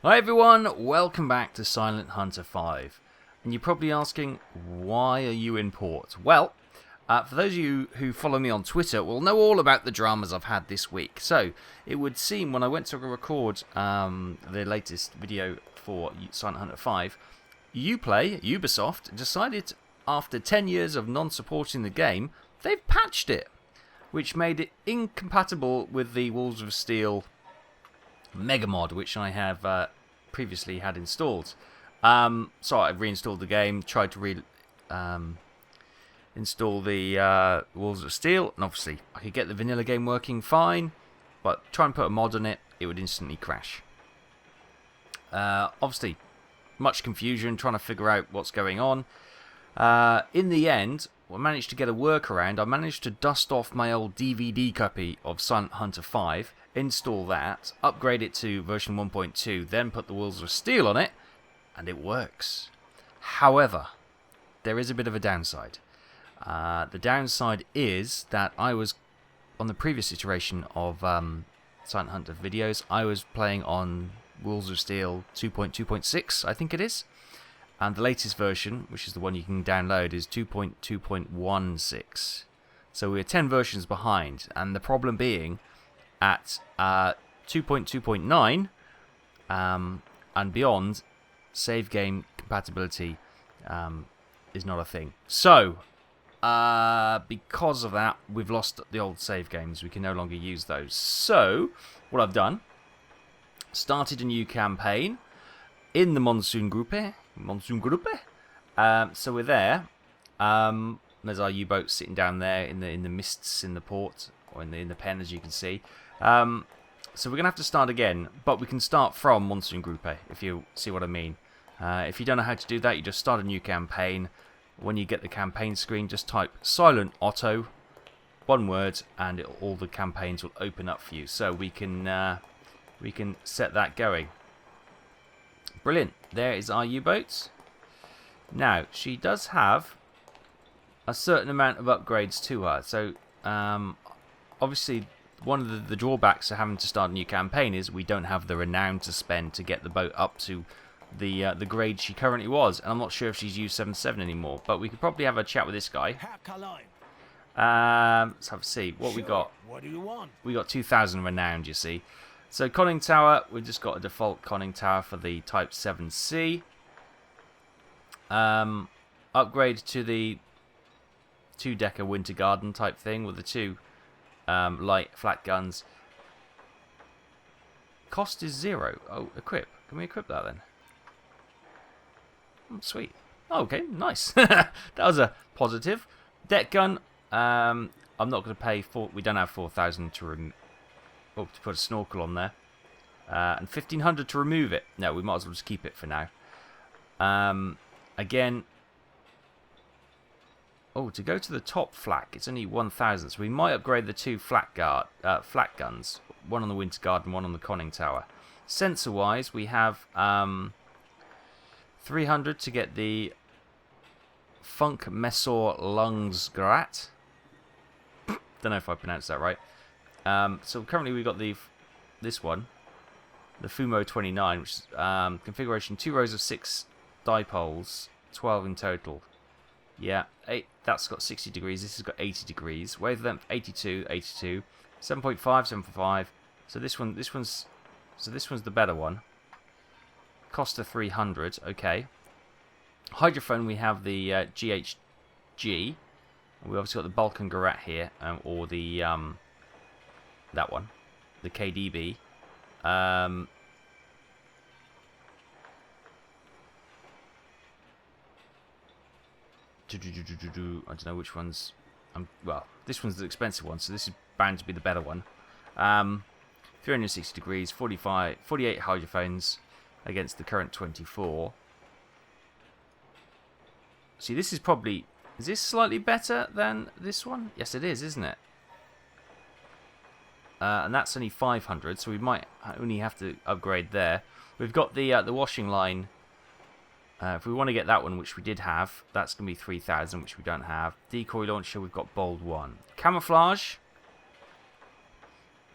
Hi everyone, welcome back to Silent Hunter 5. And you're probably asking, why are you in port? Well, for those of you who follow me on Twitter will know all about the dramas I've had this week. So, it would seem when I went to record the latest video for Silent Hunter 5, Ubisoft, decided after 10 years of non-supporting the game, they've patched it, which made it incompatible with the Wolves of Steel Mega Mod, which I have previously had installed. So I reinstalled the game, tried to install the Wolves of Steel, and obviously I could get the vanilla game working fine, but try and put a mod on it, it would instantly crash. Obviously, much confusion trying to figure out what's going on. In the end, I managed to get a workaround. I managed to dust off my old DVD copy of Silent Hunter 5, install that, upgrade it to version 1.2, then put the Wolves of Steel on it, and it works. However, there is a bit of a downside. The downside is that I was, on the previous iteration of Silent Hunter videos, I was playing on Wolves of Steel 2.2.6, I think it is. And the latest version, which is the one you can download, is 2.2.16. So we're 10 versions behind, and the problem being at 2.2.9 and beyond, save game compatibility is not a thing. So, because of that, we've lost the old save games. We can no longer use those. So, what I've done, started a new campaign in the Monsoon Gruppe. So we're there. There's our U-boat sitting down there in the mists in the port, or in the pen, as you can see. So we're going to have to start again, but we can start from Monsoon Gruppe, if you see what I mean. If you don't know how to do that, you just start a new campaign. When you get the campaign screen, just type Silent Otto, one word, and all the campaigns will open up for you. So we can set that going. Brilliant. There is our U-boat. Now, she does have a certain amount of upgrades to her. So, obviously, one of the drawbacks of having to start a new campaign is we don't have the renown to spend to get the boat up to the grade she currently was. And I'm not sure if she's U77 anymore. But we could probably have a chat with this guy. Let's have a see. What we got? What do you want? We got 2,000 renowned, you see. So conning tower, we've just got a default conning tower for the Type 7C. Upgrade to the 2-decker Winter Garden type thing with the two light flat guns. Cost is 0. Oh, equip. Can we equip that then? Sweet. Oh, okay, nice. That was a positive. Deck gun. I'm not going to pay for. We don't have 4,000 to put a snorkel on there, and 1,500 to remove it. No, we might as well just keep it for now. Again, to go to the top flak, it's only 1,000, so we might upgrade the two flat guns, one on the Winter Guard and one on the conning tower. Sensor-wise, we have 300 to get the Funk Messor Lungsgrat. Don't know if I pronounced that right. So currently we've got this one, the Fumo 29, which is configuration 2 rows of 6 dipoles, 12 in total. Yeah, that's got 60 degrees. This has got 80 degrees. Wavelength 82, 82, 7.5, 7.5. So this one's the better one. Cost of 300. Okay. Hydrophone, we have the GHG. We obviously got the Balkan Garat here, or the that one, the KDB. I don't know which one's. Well, this one's the expensive one, so this is bound to be the better one. 360 degrees, 48 hydrophones against the current 24. See, this is probably. Is this slightly better than this one? Yes, it is, isn't it? And that's only 500, so we might only have to upgrade there. We've got the washing line. If we want to get that one, which we did have, that's going to be 3,000, which we don't have. Decoy launcher, we've got bold 1. Camouflage.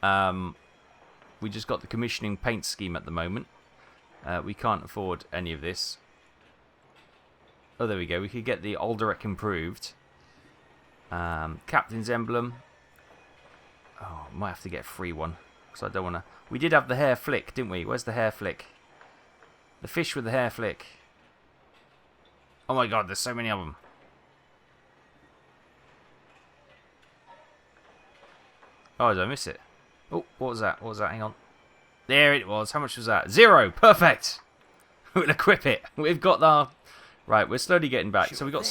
We just got the commissioning paint scheme at the moment. We can't afford any of this. Oh, there we go. We could get the Alderac improved. Captain's emblem. Oh, might have to get a free one. Because I don't want to... We did have the hair flick, didn't we? Where's the hair flick? The fish with the hair flick. Oh my god, there's so many of them. Oh, did I miss it? Oh, what was that? What was that? Hang on. There it was. How much was that? 0! Perfect! We'll equip it. We've got our... Right, we're slowly getting back. So we've got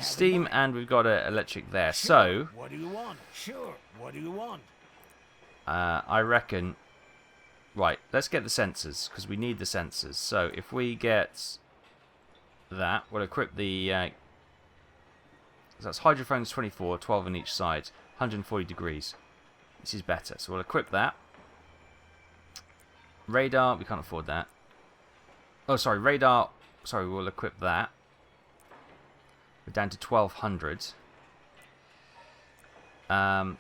steam and we've got electric there. So... What do you want? Sure. What do you want? I reckon... Right, let's get the sensors, because we need the sensors. So, if we get that, we'll equip the... so that's hydrophones 24, 12 on each side, 140 degrees. This is better, so we'll equip that. Radar, we can't afford that. Oh, sorry, radar... Sorry, we'll equip that. We're down to 1200.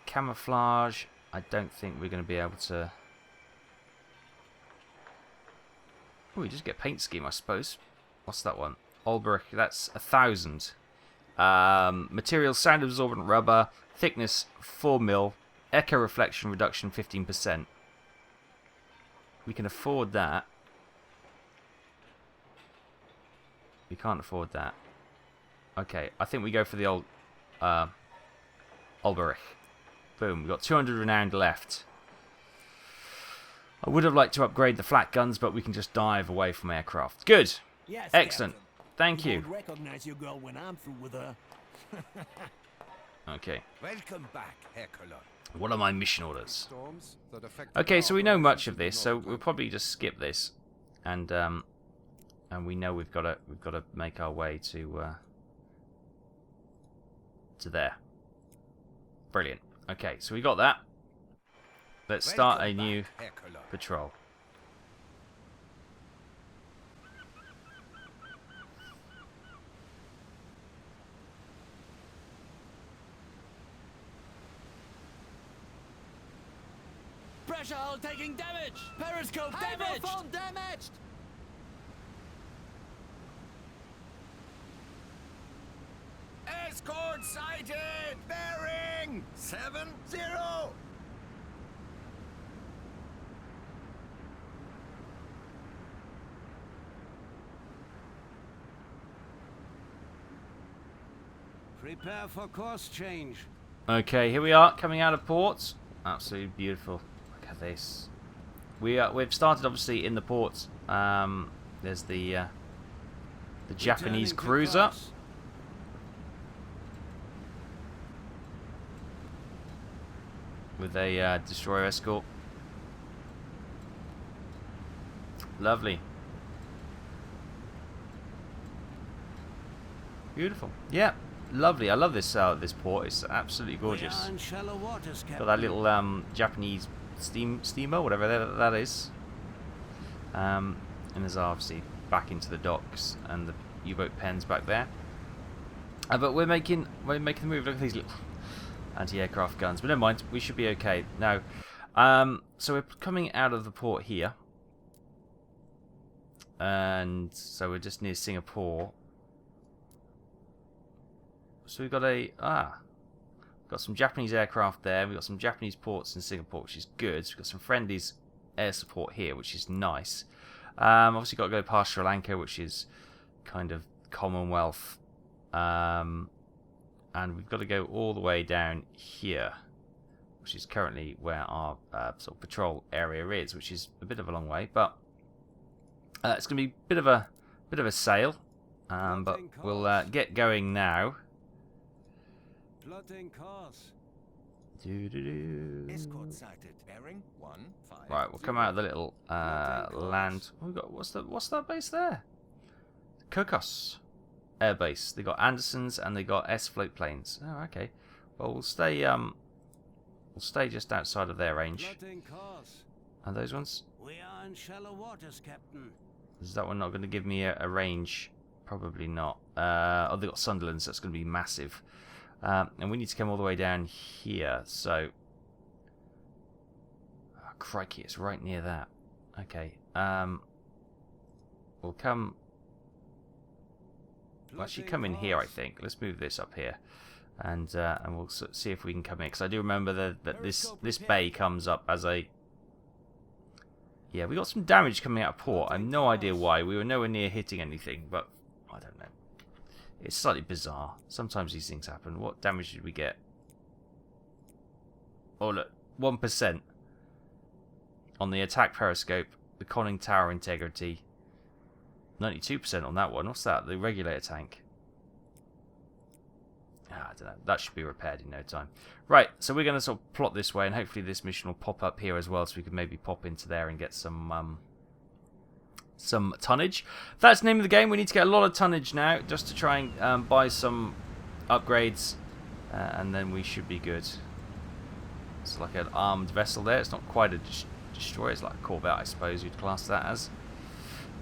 Camouflage, I don't think we're going to be able to... Oh, we just get paint scheme, I suppose. What's that one? Alderac, that's 1,000. Material, sound absorbent rubber. Thickness, 4 mil. Echo reflection reduction, 15%. We can afford that. We can't afford that. Okay, I think we go for the old Alderac. Boom, we've got 200 renowned left. I would have liked to upgrade the flak guns, but we can just dive away from aircraft. Good. Yes, Excellent. Captain. Thank You you. won't recognize your girl when I'm through with her. Okay. Welcome back, Hercules. What are my mission orders? Storms that affect Okay, so we know much of this, so North we'll probably just skip this, and we know we've got to make our way to there. Brilliant. Okay, so we got that. Let's start a new patrol. Pressure hull taking damage! Periscope damaged! Hydrophone damaged! Escort sighted! Bearing 70! Prepare for course change. Okay, here we are, coming out of port. Absolutely beautiful. Look at this. We've started obviously in the port. There's the Japanese Returning to cruiser. course. With a destroyer escort. Lovely. Beautiful. Yeah, lovely. I love this this port. It's absolutely We gorgeous. are in shallow waters, Got Captain. that little Japanese steamer, whatever that is. And there's obviously back into the docks and the U-boat pens back there. But we're making the move. Look at these little anti-aircraft guns. But never mind, we should be okay. Now, so we're coming out of the port here. And so we're just near Singapore. So we've got got some Japanese aircraft there. We've got some Japanese ports in Singapore, which is good. So we've got some friendlies air support here, which is nice. Obviously got to go past Sri Lanka, which is kind of Commonwealth. And we've got to go all the way down here, which is currently where our sort of patrol area is, which is a bit of a long way, but it's going to be a bit of a sail. But we'll get going now. Plotting course. Escort sighted. Bearing 15. Right, we'll come out of the little land. Oh, we've got what's that base there? Kokos Air Base. They got Andersons and they got S float planes. Oh, okay. Well, we'll stay just outside of their range. Plotting course. And those ones? We are in shallow waters, Captain. Is that one not going to give me a range? Probably not. Oh, they got Sunderlands. So that's going to be massive. And we need to come all the way down here. So, oh, crikey, it's right near that. Okay. we'll come... We'll actually come in here, I think. Let's move this up here. And we'll see if we can come in. Because I do remember that this bay comes up as a... Yeah, we got some damage coming out of port. I have no idea why. We were nowhere near hitting anything, but I don't know. It's slightly bizarre. Sometimes these things happen. What damage did we get? Oh, look. 1% on the attack periscope. The conning tower integrity. 92% on that one. What's that? The regulator tank. I don't know. That should be repaired in no time. Right, so we're going to sort of plot this way, and hopefully this mission will pop up here as well, so we can maybe pop into there and get some tonnage. That's the name of the game. We need to get a lot of tonnage now, just to try and buy some upgrades, and then we should be good. It's like an armed vessel there. It's not quite a destroyer. It's like a corvette, I suppose you'd class that as.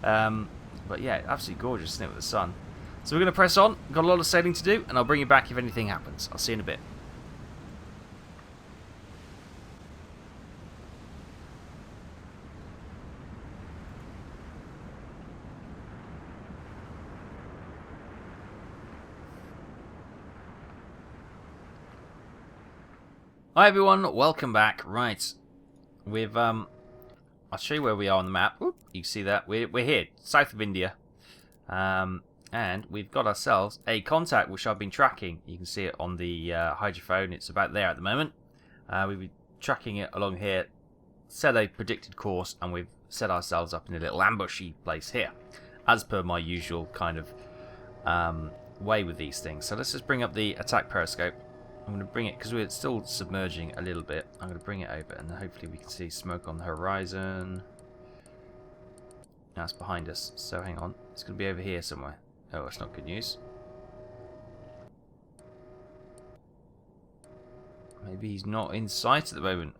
But yeah, absolutely gorgeous, isn't it, with the sun? So we're going to press on. Got a lot of sailing to do, and I'll bring you back if anything happens. I'll see you in a bit. Hi everyone, welcome back. Right, we've I'll show you where we are on the map. Oop, you can see that we're here, south of India, and we've got ourselves a contact which I've been tracking. You can see it on the hydrophone. It's about there at the moment. We've been tracking it along here, set a predicted course, and we've set ourselves up in a little ambushy place here, as per my usual kind of way with these things. So let's just bring up the attack periscope. I'm going to bring it, because we're still submerging a little bit, I'm going to bring it over and hopefully we can see smoke on the horizon. Now it's behind us, so hang on. It's going to be over here somewhere. Oh, that's not good news. Maybe he's not in sight at the moment.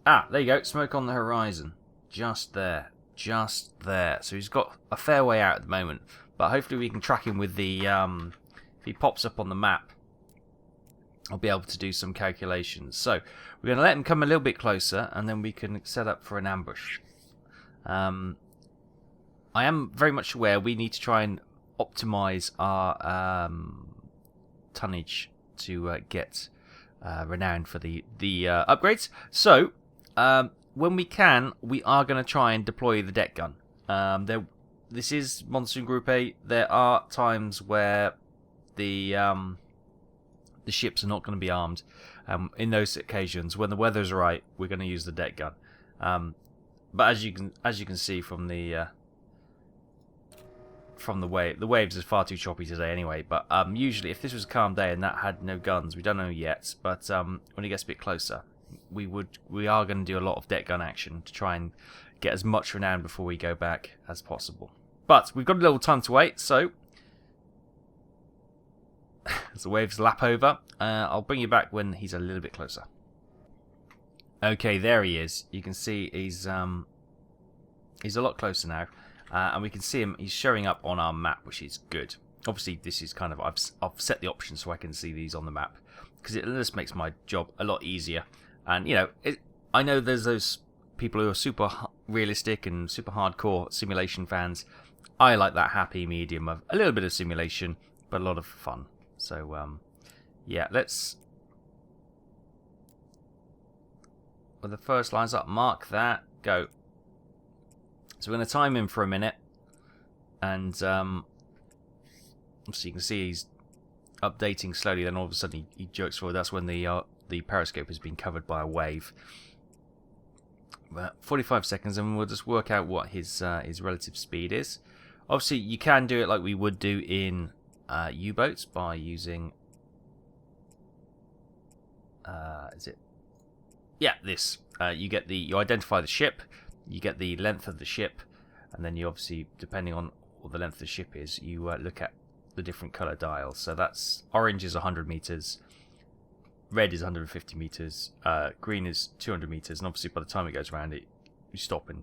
Ah, there you go, smoke on the horizon. Just there. Just there. So he's got a fair way out at the moment. But hopefully we can track him with the, if he pops up on the map, I'll be able to do some calculations. So, we're going to let him come a little bit closer, and then we can set up for an ambush. I am very much aware we need to try and optimize our tonnage to get renowned for the upgrades. So, when we can, we are going to try and deploy the deck gun. This is Monsoon Group A. There are times where the ships are not going to be armed. In those occasions, when the weather's right, we're going to use the deck gun. But as you can see from the wave, the waves are far too choppy today anyway. But usually, if this was a calm day and that had no guns, we don't know yet. But when it gets a bit closer, we are going to do a lot of deck gun action to try and get as much renown before we go back as possible. But we've got a little time to wait, so as the waves lap over, I'll bring you back when he's a little bit closer. Okay, there he is. You can see he's a lot closer now, and we can see him. He's showing up on our map, which is good. Obviously, this is kind of I've set the options so I can see these on the map, because it just makes my job a lot easier. And you know, I know there's those people who are super realistic and super hardcore simulation fans. I like that happy medium of a little bit of simulation, but a lot of fun. So, yeah, let's... When the first line's up, mark that, go. So we're going to time him for a minute. And, so you can see he's updating slowly, then all of a sudden he jerks forward. That's when the periscope has been covered by a wave. About 45 seconds, and we'll just work out what his relative speed is. Obviously, you can do it like we would do in U-boats by using... is it? Yeah, this. You identify the ship, you get the length of the ship, and then you obviously, depending on what the length of the ship is, you look at the different colour dials. So that's orange is 100 meters, red is 150 meters, green is 200 meters, and obviously by the time it goes around it, you stop and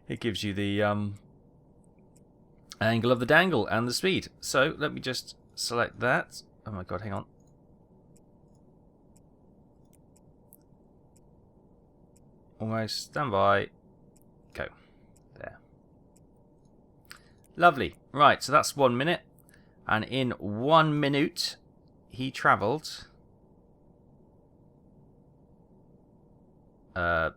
it gives you the angle of the dangle and the speed. So let me just select that. Oh my god, hang on. Almost. Stand by. Go. There. Lovely. Right, so that's 1 minute. And in 1 minute, he travelled... well,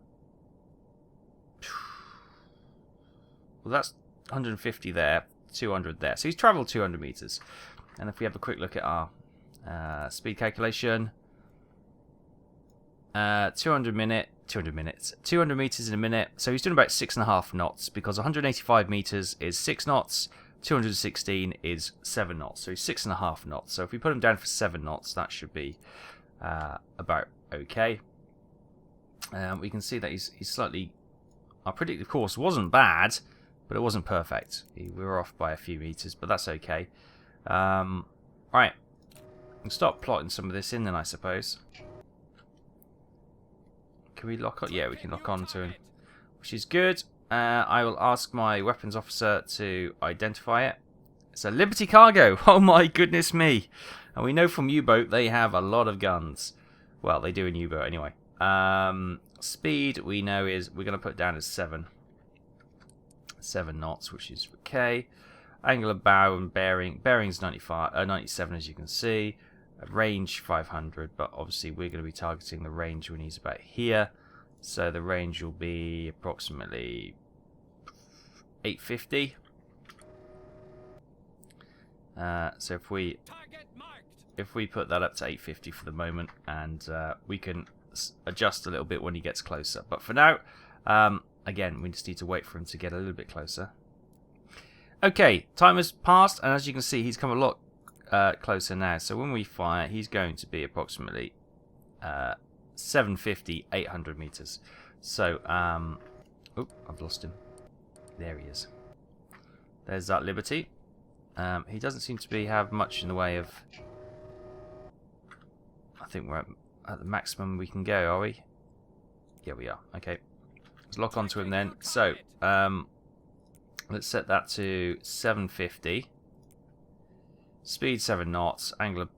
that's 150 there, 200 there. So he's travelled 200 metres. And if we have a quick look at our speed calculation, 200 metres in a minute. So he's doing about 6.5 knots, because 185 metres is 6 knots, 216 is 7 knots. So he's 6.5 knots. So if we put him down for 7 knots, that should be about okay. We can see that he's slightly... Our predicted course wasn't bad, but it wasn't perfect. We were off by a few metres, but that's okay. Right. We'll start plotting some of this in then, I suppose. Can we lock on? Yeah, we can lock on to him, which is good. I will ask my weapons officer to identify it. It's a Liberty cargo. Oh my goodness me. And we know from U-boat they have a lot of guns. Well, they do in U-boat anyway. Speed we know is we're going to put down as 7 knots, which is okay. Angle of bow and bearings 97, as you can see. Range 500, but obviously we're going to be targeting the range when he's about here, so the range will be approximately 850. So if we put that up to 850 for the moment, and we can adjust a little bit when he gets closer. But for now, again, we just need to wait for him to get a little bit closer. Okay, time has passed, and as you can see, he's come a lot closer now. So when we fire, he's going to be approximately 750, 800 meters. So, oh, I've lost him. There he is. There's that Liberty. He doesn't seem to have much in the way of... I think we're at the maximum we can go, are we? Yeah, we are. Okay. Let's lock onto him then. So, let's set that to 750. Speed 7 knots. Angle of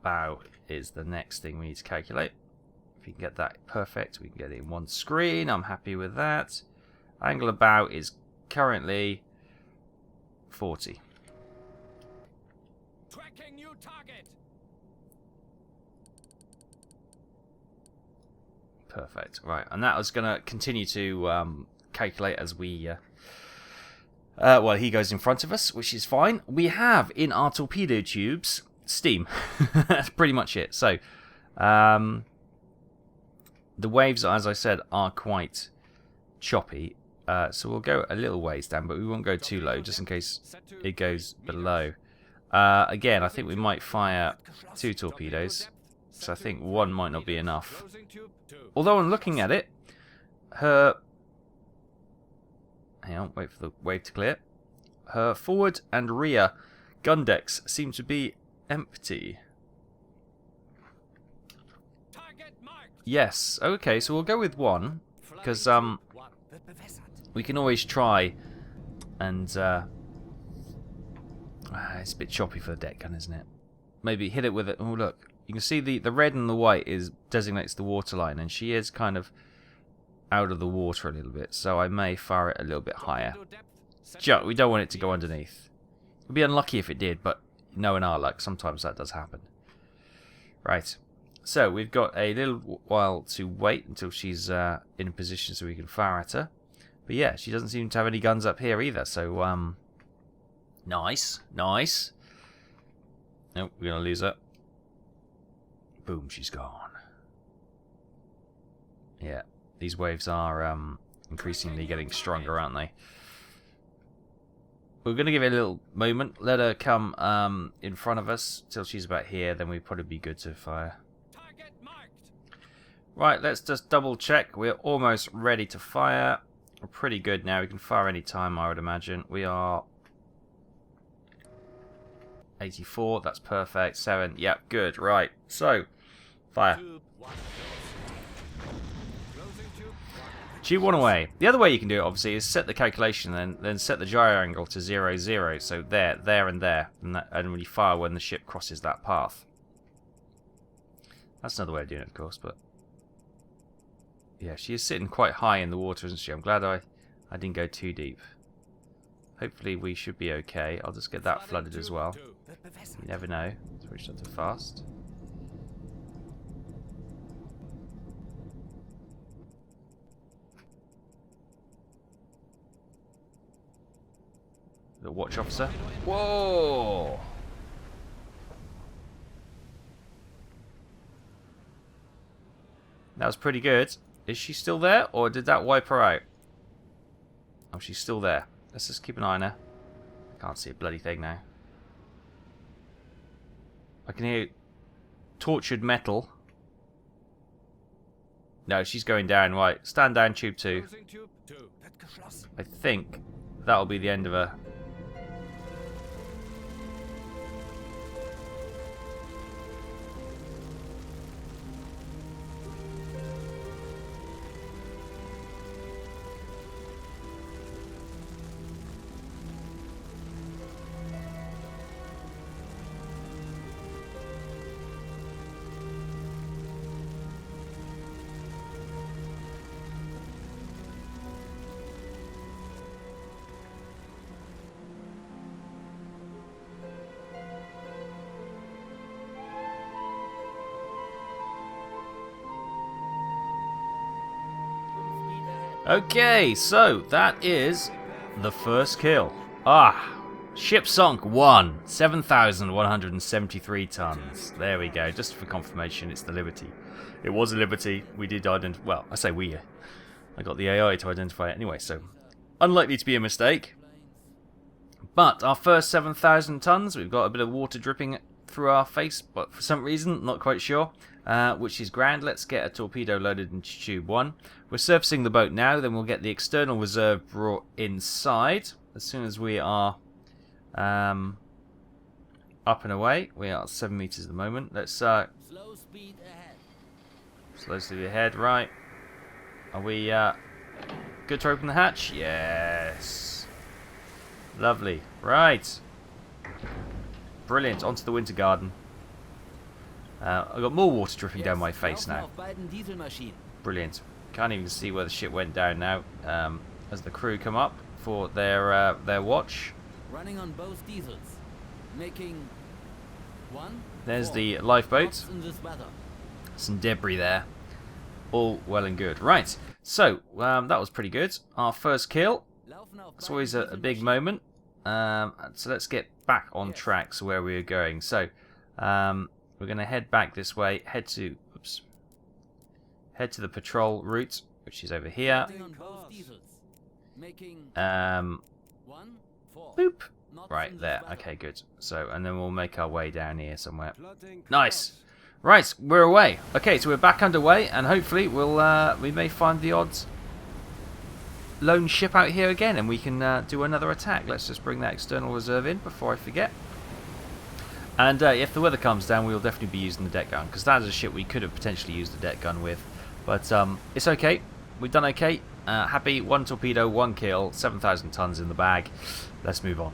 bow is the next thing we need to calculate. If we can get that perfect, we can get it in one screen. I'm happy with that. Angle of bow is currently 40. Tracking new target. Perfect. Right, and that was going to continue to calculate as we... well, he goes in front of us, which is fine. We have in our torpedo tubes steam. That's pretty much it. So, the waves, as I said, are quite choppy. So we'll go a little ways down, but we won't go too low, just in case it goes below. Again, I think we might fire 2 torpedoes. So I think 1 might not be enough. Although I'm looking at it, her... Hang on, wait for the wave to clear. Her forward and rear gun decks seem to be empty. Yes, okay, so we'll go with 1. Because, we can always try and, it's a bit choppy for the deck gun, isn't it? Maybe hit it with it. Oh, look. You can see the red and the white designates the waterline, and she is kind of out of the water a little bit, so I may fire it a little bit higher. We don't want it to go underneath. It would be unlucky if it did, but knowing our luck, sometimes that does happen. Right. So we've got a little while to wait until she's in a position so we can fire at her. But yeah, she doesn't seem to have any guns up here either, so nice. Nope, we're going to lose her. Boom, she's gone. Yeah, these waves are increasingly getting stronger, aren't they? We're going to give it a little moment, let her come in front of us till she's about here, then we'd probably be good to fire. Right, let's just double check. We're almost ready to fire. We're pretty good now. We can fire any time, I would imagine. We are 84, that's perfect. 7, yep, good, right. So, fire. Tube 1 away. The other way you can do it, obviously, is set the calculation and then set the gyro angle to 0, 0. So there, and there. And when you fire when the ship crosses that path. That's another way of doing it, of course, but... Yeah, she is sitting quite high in the water, isn't she? I'm glad I didn't go too deep. Hopefully we should be okay. I'll just get that flooded as well. You never know. Switched up to fast. The watch officer. Whoa! That was pretty good. Is she still there, or did that wipe her out? Oh, she's still there. Let's just keep an eye on her. Can't see a bloody thing now. I can hear tortured metal. No, she's going down. Right, stand down, tube 2. I think that'll be the end of her. Okay, so that is the first kill. Ship sunk 1, 7,173 tons. There we go, just for confirmation, it's the Liberty. It was a Liberty. We did identify, well, I say we. I got the AI to identify it anyway, so unlikely to be a mistake. But our first 7,000 tons, we've got a bit of water dripping through our face, but for some reason, not quite sure. Which is grand. Let's get a torpedo loaded into tube 1. We're surfacing the boat now, then we'll get the external reserve brought inside as soon as we are up and away. We are at 7 meters at the moment. Let's Slow speed ahead. slow speed ahead. Right, are we good to open the hatch? Yes, lovely. Right, brilliant. Onto the Winter Garden. I've got more water dripping down my face now. Brilliant. Can't even see where the ship went down now. As the crew come up for their watch. Running on both diesels. Making 1. There's 4 the lifeboat. knots in this weather. Some debris there. All well and good. Right. So that was pretty good. Our first kill. It's always a big moment. So let's get back on track. So where we were going. So we're going to head back this way. Head to the patrol route, which is over here. Boop. Right there. Okay, good. So, and then we'll make our way down here somewhere. Nice. Right, we're away. Okay, so we're back underway, and hopefully we may find the odd lone ship out here again, and we can do another attack. Let's just bring that external reserve in before I forget. And if the weather comes down, we'll definitely be using the deck gun, because that is a ship we could have potentially used the deck gun with. But it's okay. We've done okay. Happy. 1 torpedo, 1 kill, 7,000 tons in the bag. Let's move on.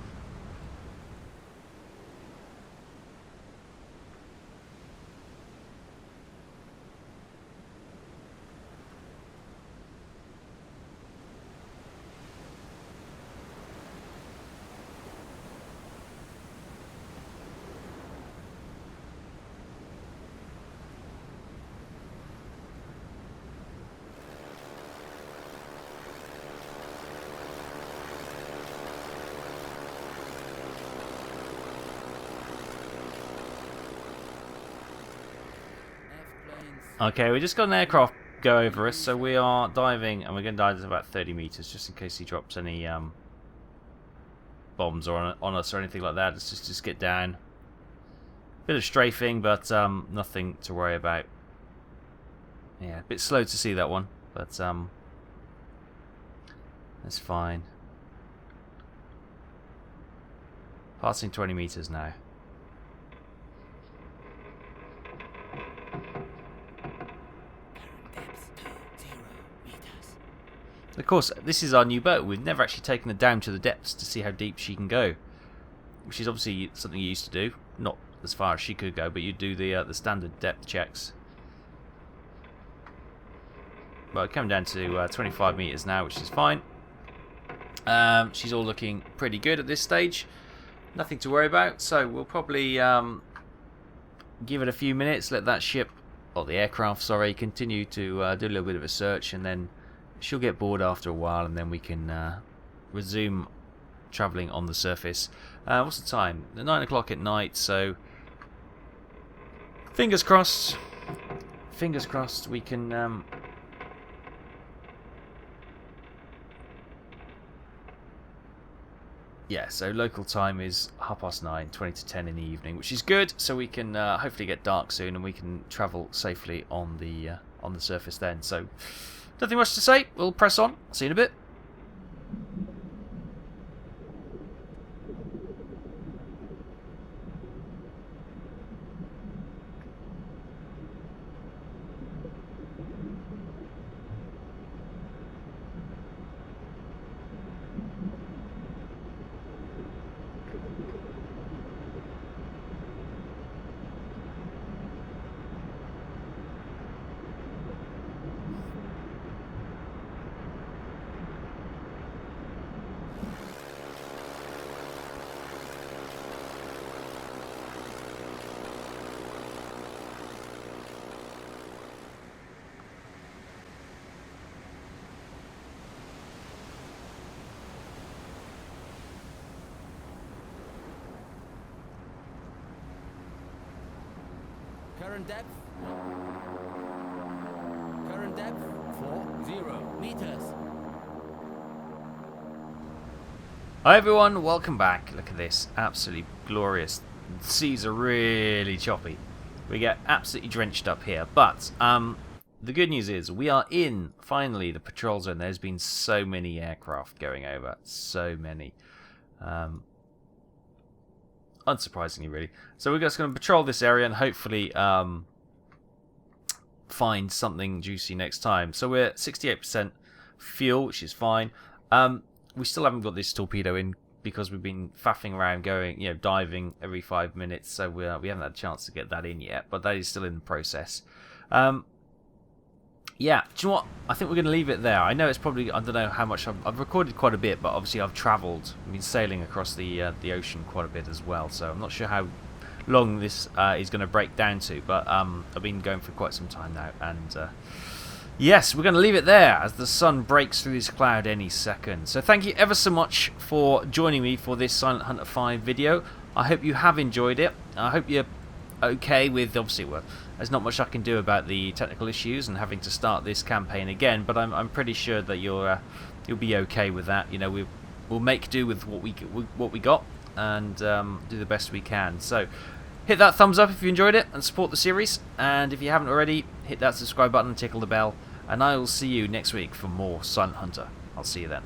Okay, we just got an aircraft go over us, so we are diving, and we're going to dive to about 30 meters, just in case he drops any bombs on us or anything like that. Let's just get down. Bit of strafing, but nothing to worry about. Yeah, a bit slow to see that one, but that's fine. Passing 20 meters now. Of course, this is our new boat. We've never actually taken her down to the depths to see how deep she can go, which is obviously something you used to do. Not as far as she could go, but you do the standard depth checks. Well, coming down to 25 meters now, which is fine. She's all looking pretty good at this stage. Nothing to worry about. So we'll probably give it a few minutes, let that ship, or the aircraft, sorry, continue to do a little bit of a search, and then she'll get bored after a while, and then we can resume travelling on the surface. What's the time? 9 o'clock at night, so fingers crossed. Fingers crossed we can. Yeah, so local time is 9:30, 20 to 10 in the evening, which is good. So we can hopefully get dark soon, and we can travel safely on the surface then. So nothing much to say. We'll press on. See you in a bit. Current depth. Current depth 40 meters. Hi everyone, welcome back. Look at this, absolutely glorious. The seas are really choppy. We get absolutely drenched up here, but the good news is we are in finally the patrol zone. There's been so many aircraft going over, so many. Unsurprisingly, really. So we're just going to patrol this area and hopefully find something juicy next time. So we're 68% fuel, which is fine. We still haven't got this torpedo in because we've been faffing around, going, diving every 5 minutes. So we haven't had a chance to get that in yet, but that is still in the process. Yeah, do you know what? I think we're going to leave it there. I know it's probably, I don't know how much, I've recorded quite a bit, but obviously I've travelled, I've been sailing across the ocean quite a bit as well, so I'm not sure how long this is going to break down to, but I've been going for quite some time now, and yes, we're going to leave it there as the sun breaks through this cloud any second. So thank you ever so much for joining me for this Silent Hunter 5 video. I hope you have enjoyed it. I hope you're okay with, obviously, well, there's not much I can do about the technical issues and having to start this campaign again, but I'm pretty sure that you'll be okay with that. We'll make do with what we got and do the best we can. So hit that thumbs up if you enjoyed it and support the series, and if you haven't already, hit that subscribe button and tickle the bell, and I will see you next week for more Silent Hunter. I'll see you then.